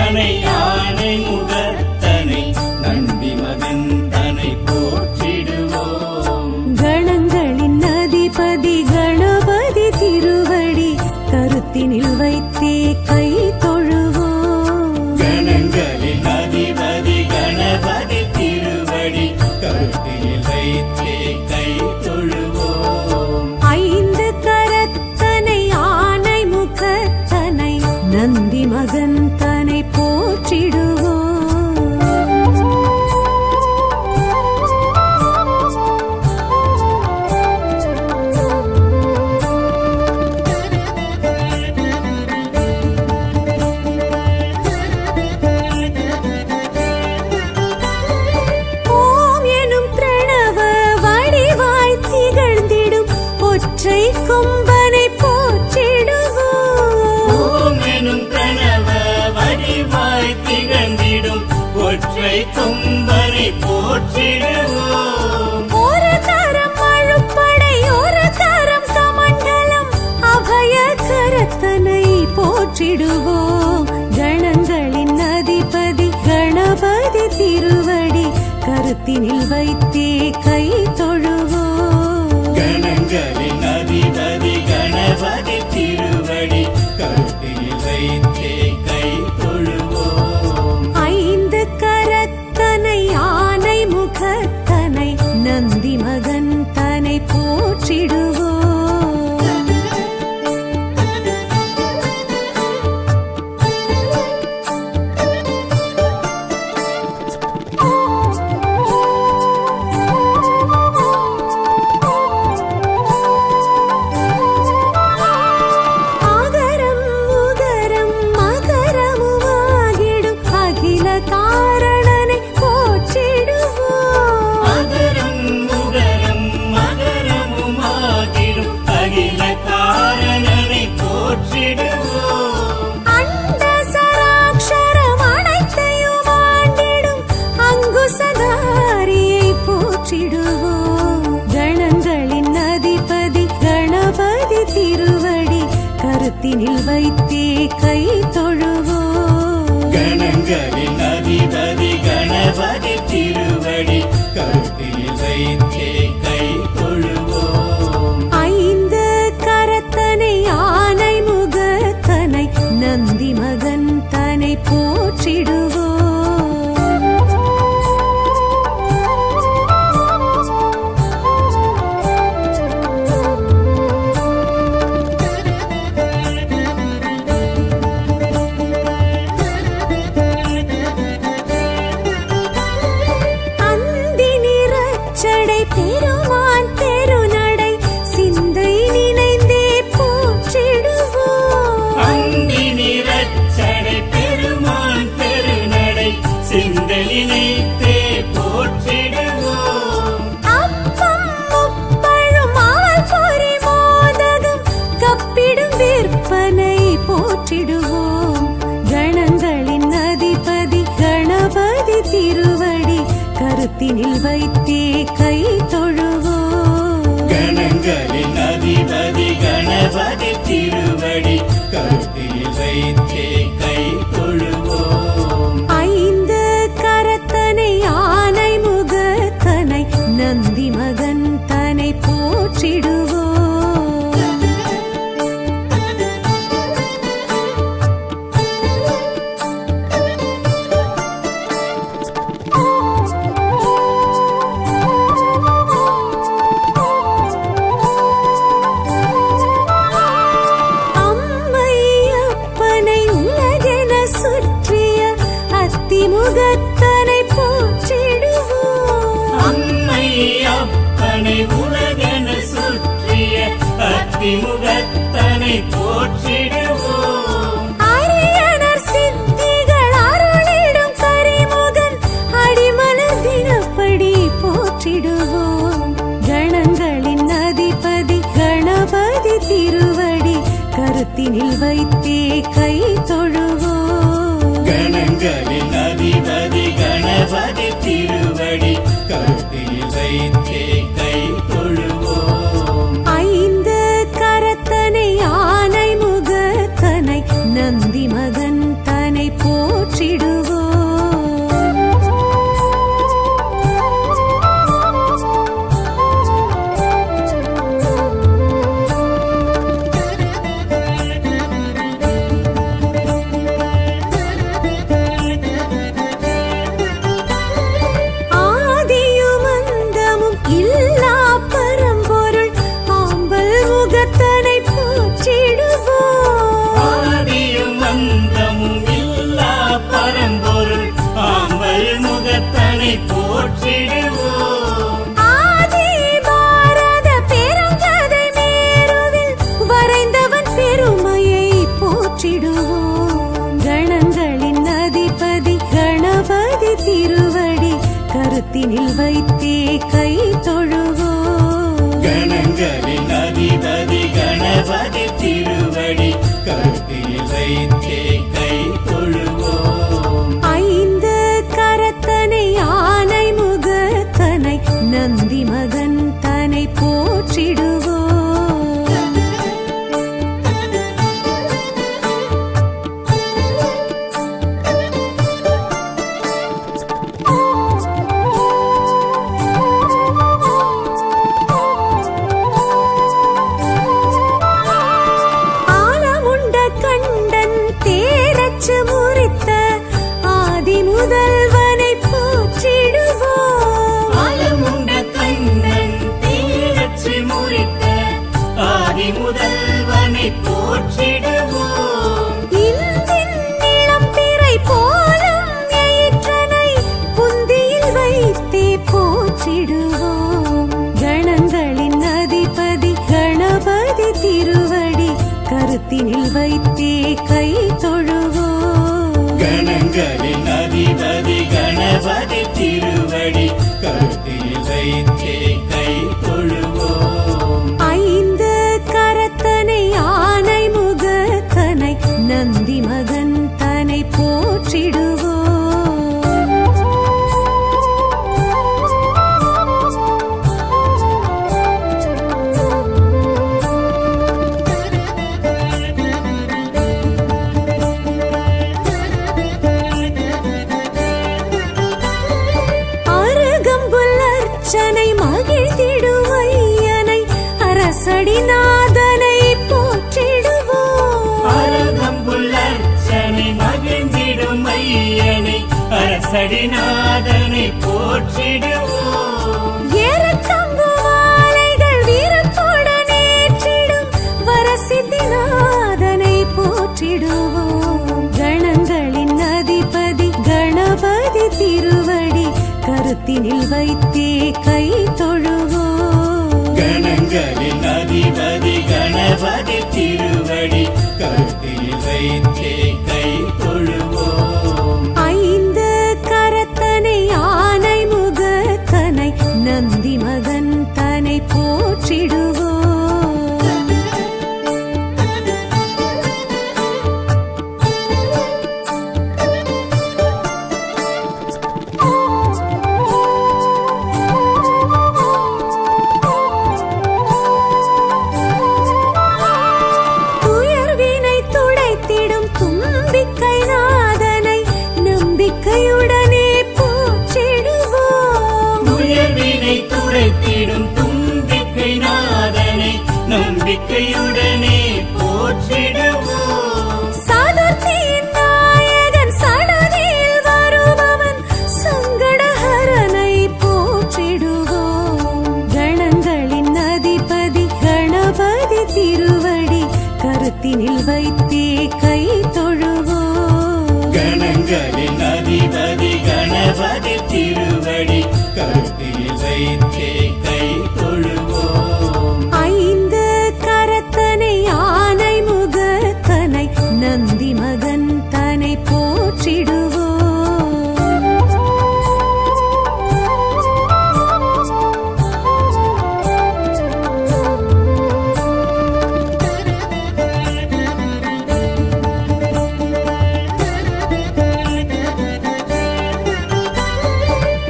தனை யானை முகத்தனை நந்தி மகன் தனை போற்றிடுவோம். கணங்களின் அதிபதி கணபதி திருவடி கருத்தினில் வைத்தே கை தொழுவோம். கணங்களின் அதிபதி கணபதி திருவடி கருத்தினில் வைத்தே கை தொழுவோம். ஐந்து கரத்தனை ஆனை முகத்தனை நந்தி மகன் தனை போற்றிடுவோம். ஒற்றை கொம்பனை போற்றிடுவோம். ஓம் எனும் பிரணவ வடிவாய் திகழ்ந்திடும் ஒற்றை கொம்பனை போற்றிடுவோம். ஒரு கரம் அழுப்படை ஒரு கரம் கமண்டலம் அபய கரத்தனை போற்றிடுவோம். கணங்களின் அதிபதி கணபதி திருவடி கருத்தினில் வைத்தே கை தொழுவோம். கணங்களின் அதிபதி கணபதி திருவடி கருத்தினில் வைத்தே கை தொழுவோம். ஐந்து கரத்தனை ஆனை முகத்தனை நந்தி மகன் தனை போற்றிடுவோம். கணங்களின் அதிபதி கணபதி திருவடி கருத்தினில் வைத்தே கை தொழுவோம். கணங்களின் அதிபதி கணபதி திருவடி கருத்தினில் வைத்தே கை தொழுவோம். ஐந்து கரத்தனை ஆனை முகத்தனை நந்தி மகன் தனை போற்றிடுவோம். பெருமான் பெருநடை சிந்தை நினைந்தே போற்றிடுவோம். அந்தி நிறச்சடை பெருமான் பெருநடை சிந்தை நினைத்தே போற்றிடுவோம். அப்பம் முப்பழும் ஆல் பொறி மோதகம் கப்பிடும் விற்பனை போற்றிடுவோம். கணங்களின் அதிபதி கணபதி திருவடி கருத்தினில் வைத்தே கை தொழுவோம். கணங்களின் அதிபதி கணபதி திருவடி கருத்தினில் வைத்தே கை தொழுவோம். ஐந்து கரத்தனை ஆனை முகத்தனை நந்தி மகன் தனை போற்றிடுவோம். முகத்தனை போற்றிடுவோம். அம்மை அப்பனை உலகென சுற்றிய அத்திமுகத்தனை போற்றிடுவோம். அரியனர் சித்திகள் அருளிடும் கரிமுகன் அடிமலர் தினப்படி போற்றிடுவோம். கணங்களின் அதிபதி கணபதி திருவடி கருத்தினில் வைத்தே கை தொழுவோம். கணங்களின் அதிபதி கணபதி திருவடி கருத்தினில் வைத்தே கை தொழுவோம். ஐந்து கரத்தனை ஆனை முகத்தனை நந்தி மகன் தனை போற்றி கரத்தினில் வைத்தே கை தொழுவோம். கணங்களின் அதிபதி கணபதி திருவடி கருத்தில் வைத்தே கை தொழுவோம். ஐந்து கரத்தனை ஆனை முகத்தனை நந்தி மகன் தனை போற்றிடுவோம். ஆலமுண்ட கண்டன் தேரச்சு முறித்த ஆதி முதல்வனை போற்றிடுவோம். ஆலமுண்ட கண்ணன் தேரச்சு முறித்த ஆதி முதல்வனை போற்றிடுவோம். இந்தின் நிலம் பிறை போலும் எயிற்றனை புந்தியில் வைத்தே போற்றிடுவோம். கணங்களின் அதிபதி கணபதி திருவடி கருத்தினில் வைத்தே கை தொழுவோம். கணங்களின் அதிபதி கணபதி திருவடி கருத்தில் வைத்தே கை தொழுவோம். ஐந்து கரத்தனை ஆனை முகத்தனை நந்தி மகன் தனை போற்றிடுவோம். அருகம்புல் அர்ச்சனை மகிழ்ந்திடும் ஐயனை அரசடிநாதனை போற்றிடுவோம். அருகம்புல் அர்ச்சனை மகிழ்ந்திடும் ஐயனை அரசடிநாதனை போற்றிடுவோம். ஏறத்தம்பு மாலைகள் வீரத்துடன் ஏற்றிடும் வரசித்திநாதனை போற்றிடுவோம். கணங்களின் அதிபதி கணபதி திருவடி கருத்தினில் வைத்தே கை தொழுவோம். கணங்களின் அதிபதி கணபதி திருவடி கருத்தில் வைத்தே கை தொழுவோம். ஐந்து கரத்தனை ஆனை முகத்தனை நந்தி மகன் தனை போற்றிடுவோம். துயர்வினை துடைத்திடும் தும்பிக்கை நாதனை நம்பிக்கையுடனே போற்றிடுவோம். துயர்வினை துடைத்திடும் தும்பிக்கை நாதனை நம்பிக்கையுடனே போற்றிடுவோம். சதுர்த்தியின் நாயகன் சடதியில் வருபவன் சங்கடஹரனை போற்றிடுவோம். கணங்களின் அதிபதி கணபதி திருவடி கருத்தினில் வைத்தே கை தொழுவோம். கணங்களின் அதிபதி கணபதி திருவடி கருத்தில் வைத்தே கை தொழுவோம். ஐந்து கரத்தனை ஆனை முகத்தனை நந்தி மகன் தனை போற்றிடுவோம்.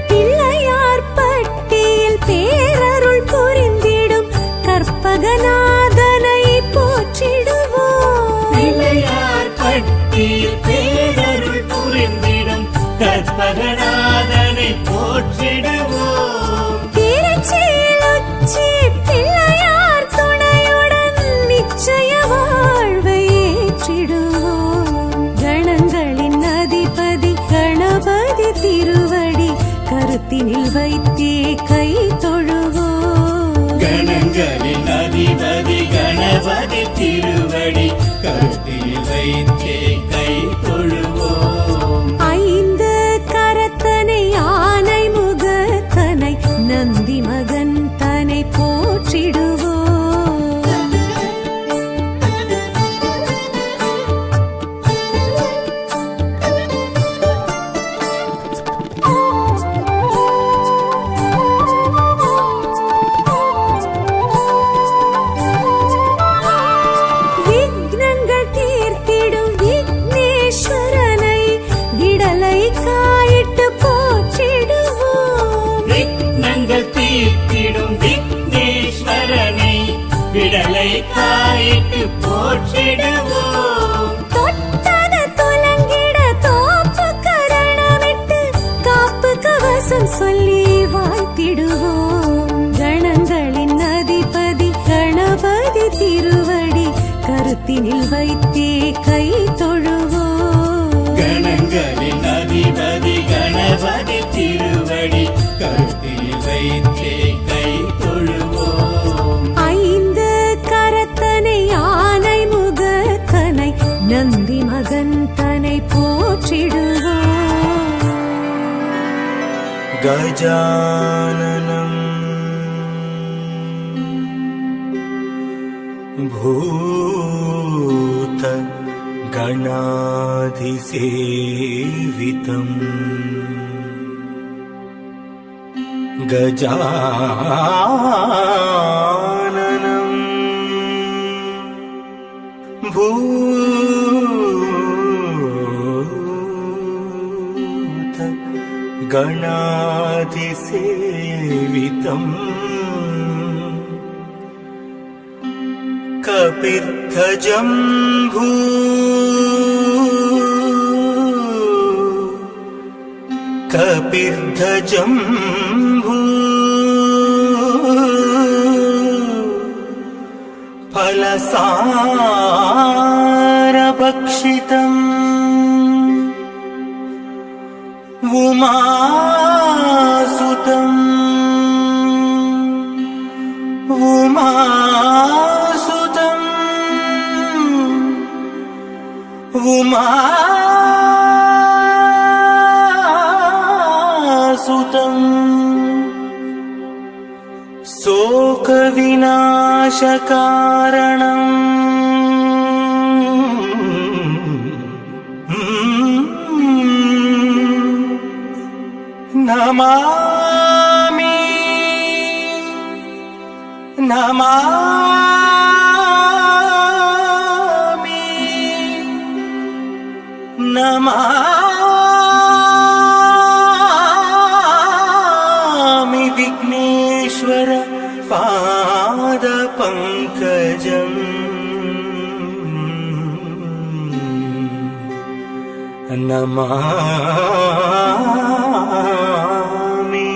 பிள்ளையார் பட்டியில் பேரருள் புரிந்திடும் கற்பகநாதனை போற்றிடுவோம். பிள்ளையார் பட்டியில் பேரருள் புரிந்திடும் கற்பகநாதனை போற்றிடுவோம். திருச்சியில் உச்சி பிள்ளையார் துணையுடன் நிச்சய வாழ்வை ஏற்றிடுவோம். கணங்களின் அதிபதி கணபதி திருவடி கருத்தினில் வைத்தே கை தொழுவோம். கணங்களின் அதிபதி கணபதி திருவடி கருத்தில் வைத்தே கை தொழுவோம். ஐந்து கரத்தனை ஆனை முகத்தனை நந்தி மகன் தனை போற்றிடுவோம். போற்றிடுவோம். தொட்டது துலங்கிட தோப்பு கரணமிட்டு காப்பு கவசம் சொல்லி வாழ்த்திடுவோம். கணங்களின் அதிபதி கணபதி திருவடி கருத்தினில் வைத்தே கை தொழுவோம். கணங்களின் அதிபதி கணபதி திருவடி கருத்தில் வைத்தே கை தொழுவோம். ஐந்து கரத்தனை ஆனை முகத்தனை நந்தி மகன் தனை போற்றிடுவோம். गजाननं भूत गणाधिसेवितम् गजाननं भूत गणाधिसेवितम् कपिर्ध्वजम्भू कपिर्ध्वजम्भू फलसारभक्षितम् उमासुतम् उमासुतम् उमासुतम् शोकविनाशकारणम् नमामि नमामि नमामि विघ्नेश्वर पादपङ्कजम् नमामि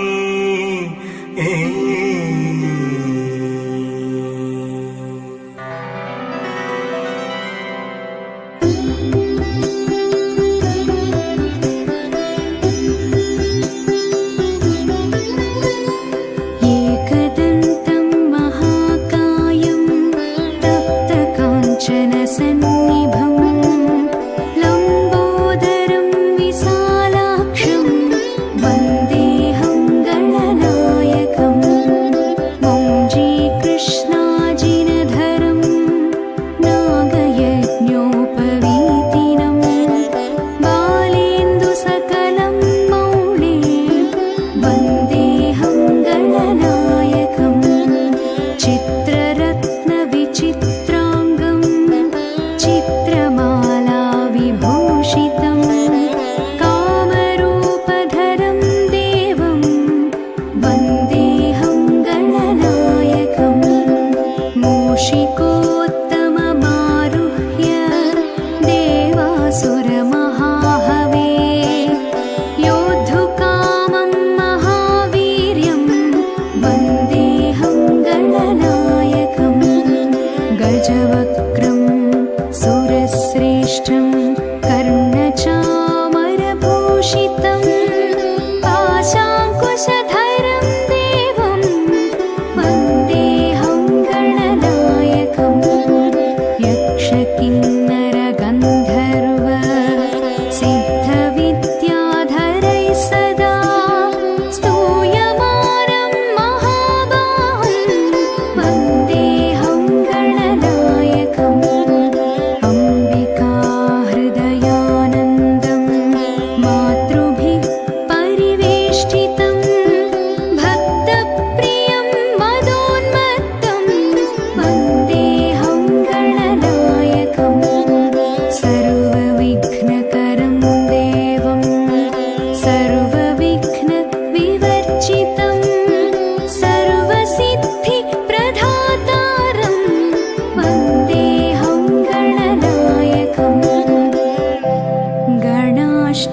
एकदन्तं महाकायं तप्तकाञ्चनसन्निभं लम्बोदरं विशालाक्षं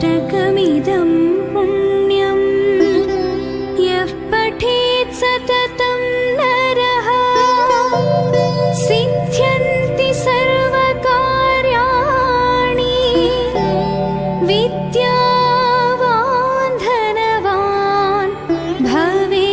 दशकमिदं पुण्यं यः पठेत् सततं नरः सिद्ध्यन्ति सर्वकार्याणि विद्यावान् धनवान् भवेत्।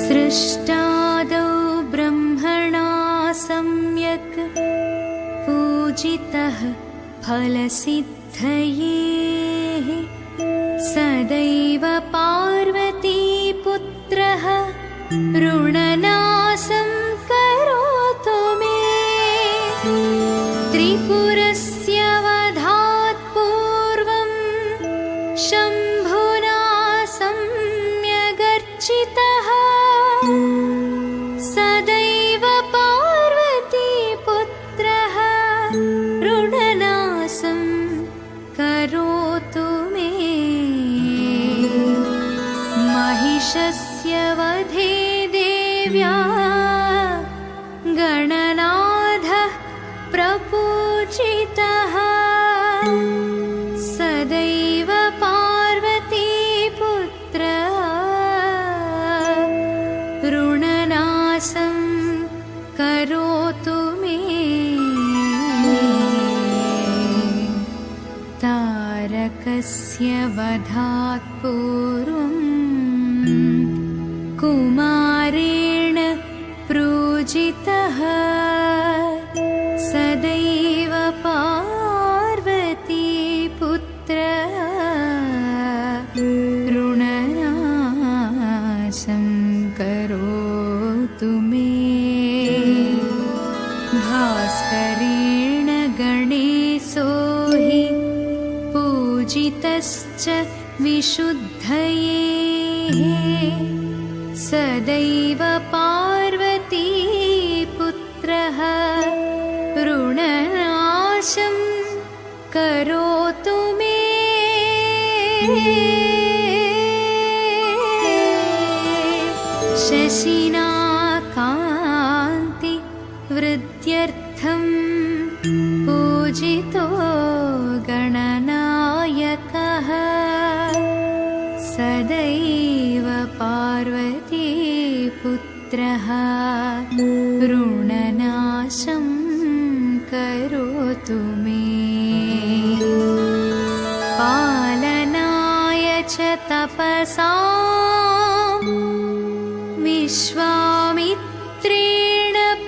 सृष्टादौ ब्रह्मणा सम्यक् पूजितः फलसिद्धये सदैव पार्वतीपुत्रः ऋणनाशं करोतु मे। त्रिपुरस्य वधात् पूर्वं शम्भुना सम्यगर्चितः सदैव पार्वतीपुत्रः ऋणनाशं करोतु मे। महिषस्य वधे देव्या गणनाथः प्रपूजितः सदैव पार्वतीपुत्रः ऋणनाशं करोतु मे। तारकस्य वधात् पूर्वं कुमारेण पूजितः सदैव पार्वतीपुत्रः ऋणनाशं करोतु मे। भास्करेण गणेशो हि पूजितश्च विशुद्धये सदैव पार्वतीपुत्रः ऋणनाशं करोतु मे। शशिना कान्ति वृद्ध्यर्थं पूजितो गणनायकः सदैव पार्वतीपुत्रः ऋणनाशं करोतु मे। पालनाय च तपसां विश्वामित्रेण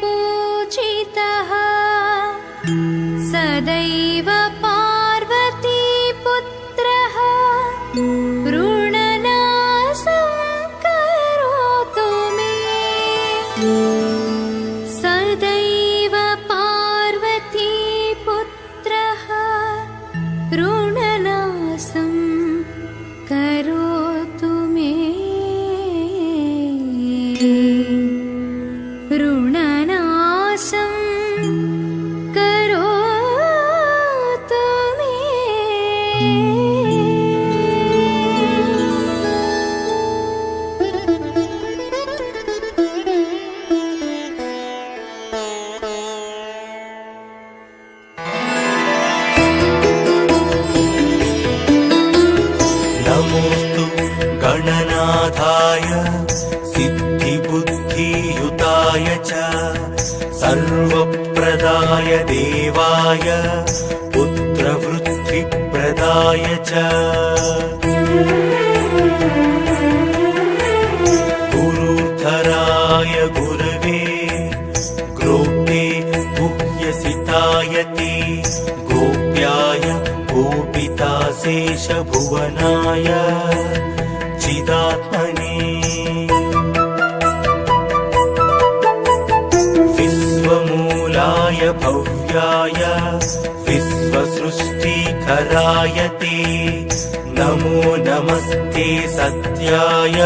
पूजितः सदैव पार्वतीपुत्रः ऋणनाशं करोतु मे। सदैव पार्वतीपुत्रः ऋणनाशं करोतु मे। ऋणनाशं करोतु मे। नमोऽस्तु गणनाथाय सिद्धिबुद्धियुताय च सर्वप्रदाय देवाय पुत्रवृत्तिप्रदाय च गुरुधराय गुरवे ग्रोप्ते गुह्यसिताय ते गोप्याय गोपिताशेषभुवनाय चिदात्मने विश्वमूलाय भव्याय विश्वसृष्टिक सृष्टिकराय ते नमो नमस्ते सत्याय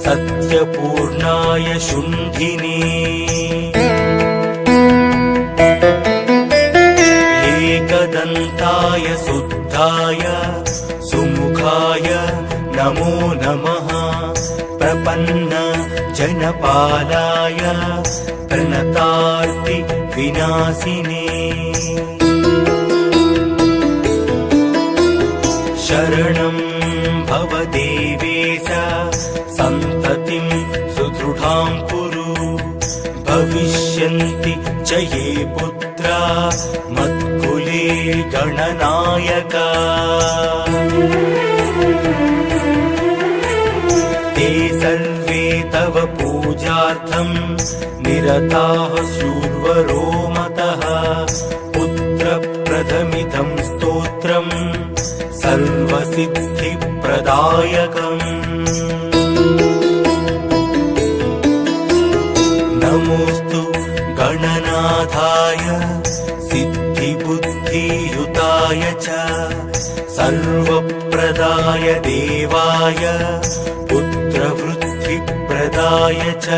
सत्यपूर्णाय शुण्ठिने एकदन्ताय शुद्धाय सुमुखाय नमो नमः प्रपन्न जनपालाय प्रणतार्ति विनाशिने शरणं भव देवेश सन्ततिं सुदृढां कुरु भविष्यन्ति च ये पुत्रा मत्कुले गणनायका ते सर्वे तव पूजार्थं निरताः शूर्वरो मतः पुत्रप्रथमिदं स्तोत्रम् सर्वसिद्धिप्रदायकम् नमोऽस्तु गणनाथाय सिद्धिबुद्धियुताय च सर्वप्रदाय देवाय पुत्रवृद्धिप्रदाय च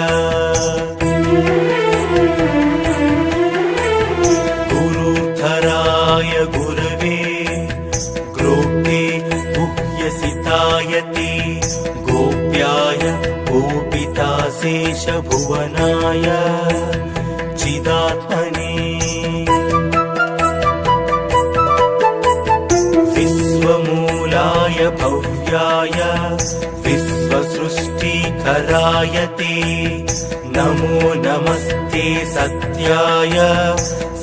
गुरुधराय गुरवे ग्रोप्ते गुह्यसिताय ते गोप्याय गोपिताशेषभुवनाय चिदात्मने विश्वमूलाय भव्याय विश्वसृष्टिकराय ते नमो नमस्ते सत्याय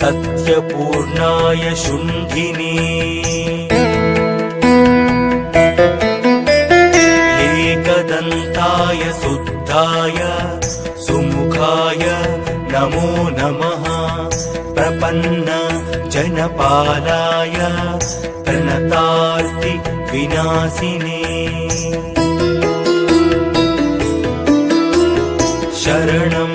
सत्यपूर्णाय शुण्ठिने एकदन्ताय शुद्धाय सुमुखाय नमो नमः प्रपन्न जनपालाय प्रणतार्ति विनाशिने शरणं